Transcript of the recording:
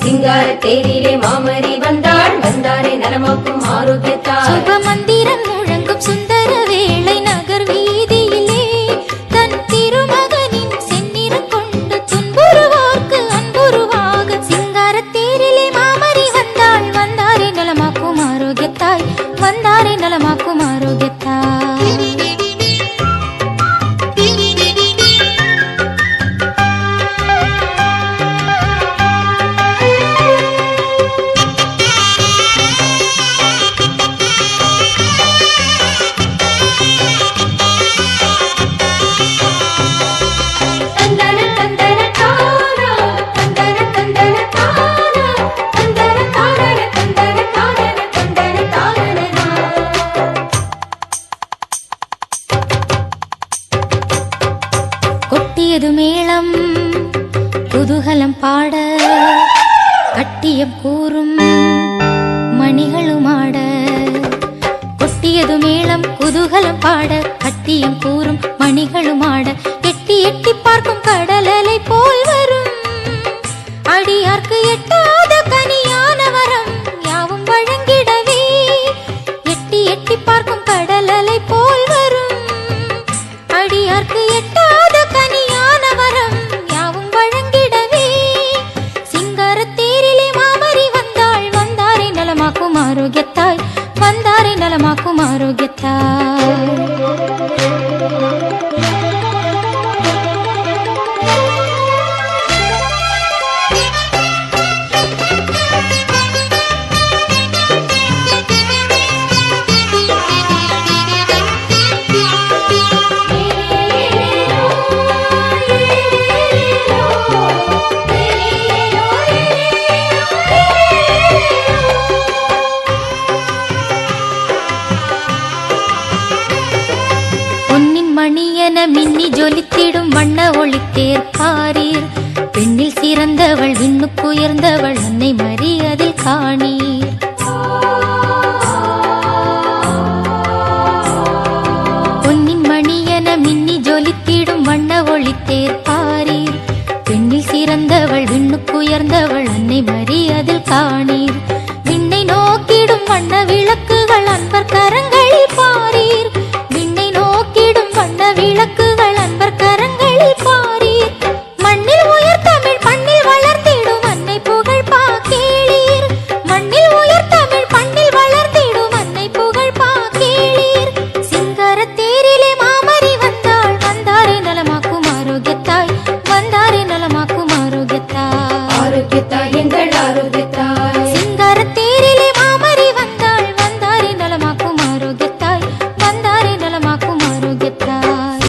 சிங்கார தேரிலே மாமரி வந்தாள் வந்தாரே நலமாக்கும் ஆரோக்கியத்தால் சுப மந்திரம் முழங்கும் சுந்தர வேளை நகர் வீதியிலே தன் திருமகனின் செந்நிறம் கொண்டு துன்புறுவோர்க்கு அன்புருவாக சிங்கார தேரிலே மாமரி வந்தாள் வந்தாரே நலமாக்கும் ஆரோக்கியத்தாய் வந்தாரே நலமாக்கும் ஆரோக்கியத்தாய் கொட்டியது மேளம் குதூகலம் பாட கட்டியம் கூறும் மணிகளும் ஆட கொட்டியது மேளம் குதூகலம் பாட கட்டியம் கூறும் மணிகளும் ஆட எட்டி எட்டி பார்க்கும் கடலலை போல் வரும் அடியார்க்கு எட்டாத கனியான வரம் யாவும் வழங்கிடவே எட்டி எட்டி பார்க்கும் கடலலை போல் வரும் அடியார்க்கு எட்டாத கனியான வரம் யாவும் வழங்கிடவே சிங்கார தேரிலே மாமரி வந்தாள் வந்தாரே நலமாக்கும் ஆரோக்கியத்தாய் வந்தாரே நலமாக்கும் ஆரோக்கியத்தாய் மணியன மின்னி ஜொலித்திடும் வண்ண ஒளித்தேர் பாரீர் பெண்ணில் சிறந்தவள் விண்ணுக்குயர்ந்தவள் அன்னை மரி அதில் காணீர் பொன்னின் மணியன மின்னி ஜொலித்திடும் வண்ண ஒளித்தேர் பாரீர் பெண்ணில் சிறந்தவள் விண்ணுக்குயர்ந்தவள் அன்னை மரி அதில் காணீர் விண்ணை நோக்கிடும் வண்ண விளக்குகள் அன்பர் கரங்களில் பாரீர்